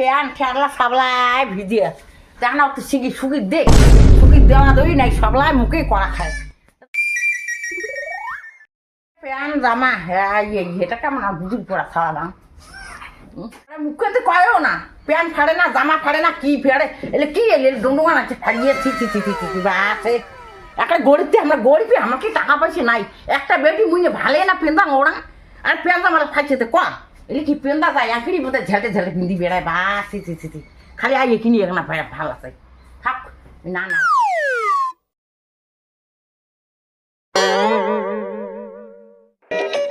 pan ঠেলা সাবলায় ভিজিয়ে দেখ না তো শিখি সুখি দে সুখি দেওয়া দই নাই সবলাই মুখেই করা খায় প্যান জামা হ্যাঁ এটা কেমন বুঝুক পড়া খাওয়া মুখে তো কয়ও না প্যান ফাড়ে না জামা ফাড়ে না কি ফেড়ে এলে কি এলে ডুমডুমান আছে ফাড়িয়ে বাসে একটা গরিবতে আমরা গরিবই আমাকে টাকা পয়সা নাই একটা বেটি মুইনে ভালে না পেন্দা ওড়া আর পেন্দা আমার খাইছে তো কম এলে কি পেন্দা যায় এখনই বোধহয় ঝেলটে ঝেলটে পিন্দি বেড়ায় বাস খালি আই কিনি এখানে ভালো আছে থাক না না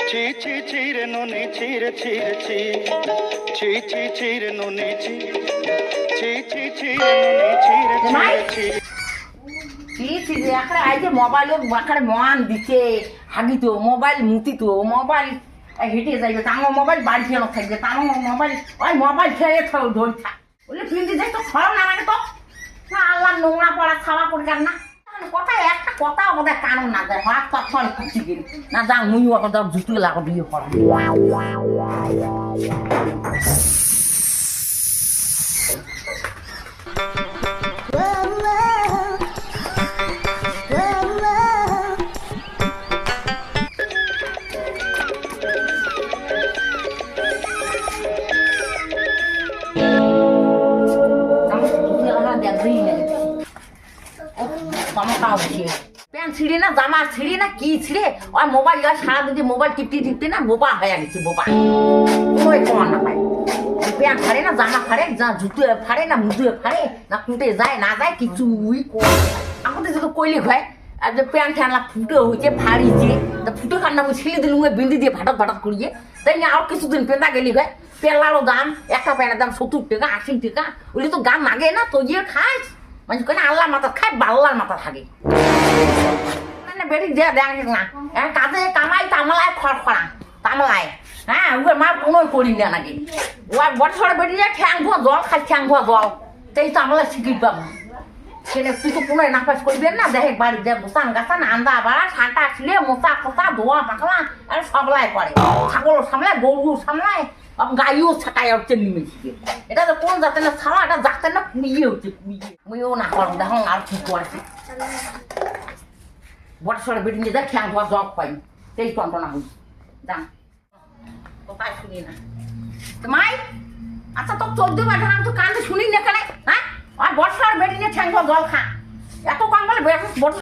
ছি ছি ছি রে ননি ছি রে ছি রে ছি ছি ছি ছি রে ননি ছি ছি ছি ছি রে ননি ছি রে ছি রে ছি একটা আইছে মোবাইল বাঁকারে মন দিচ্ছে হাগি তো মোবাইল মুতি তো মোবাইল হেঁটে যাইবে তাঙ্গ মোবাইল বাড়ি ফেলো থাকবে তাঙ্গ মোবাইল ওই মোবাইল খেয়ে ধরে থাক বলে পিন্দি দেখ তো খরম না লাগে তো না আল্লাহ নোংরা পড়া খাওয়া করকার না কথা একটা কথা আমাদের কারণ না যায় হাত তখন খুশি কিনি না যা মুইও এখন যাও জুতো লাগো বিয়ে করবো প্যান্ট ছিঁড়ে না জামা ছিঁড়ে না কি ছিঁড়ে ওই মোবাইল সারাদিন মোবাইল টিপতে না বোবা হয়ে গেছে বোবা কোনো কমান না পায় প্যান্ট ফাড়ে না জামা ফাড়ে জুতো ফাড়ে না মুদুয়ে ফাড়ে না কুটে যায় না যায় কিছুই আমাদের যদি কইলে হয় আর যে প্যান্ট ঠ্যানলা ফুটে হয়েছে ফাড়িছে তা ফুটে কান্না ছিঁড়ে দিলু বিন্দি দিয়ে ভাটাত ভাটাত করিয়ে তাই না আর কিছুদিন পেঁদা গেলি হয় পেলারও দাম একটা প্যান্টের দাম 70 টাকা 80 টাকা ওগুলি তো গান লাগে না তো গিয়ে খাস মানে কেন আল্লাহ মাথা খায় বাল্লার মাথা থাকে মানে বেটি যে দেখ না কাজে কামাই তামলায় খড়খড়া তামলায় হ্যাঁ ওর মা কোনোই করি না নাকি ওর বছর বেটি যে ঠ্যাং ধোয়া জল খাই ঠ্যাং ধোয়া জল সেই তামলায় শিখি পাবো সেটা তুই তো পুনরায় নাফাস করবেন না দেখে বাড়ি দেখ গোসান গাছান আন্দা বাড়া ঠান্ডা ছিলে মোচা কোচা ধোয়া পাকলা আর সবলাই করে ছাগল সামলায় গরু সামলায় গাইও ছাকায় হচ্ছে নিমেছে এটা তো কোন জাতের না ছাড়া এটা জাতের না পুড়িয়ে হচ্ছে পুড়িয়ে মুইও না করো দেখো আর কি করছে বছরে বেটি নিয়ে দেখ ঠ্যাং ধোয়া জব পাই সেই যন্ত্রণা হই জান কোথায় শুনি না মাই আচ্ছা তো 14 বার আমি তো কান্দে শুনি না কেন হ্যাঁ আর বছর বেটি নিয়ে ঠ্যাং ধোয়া জল খা এত কম বলে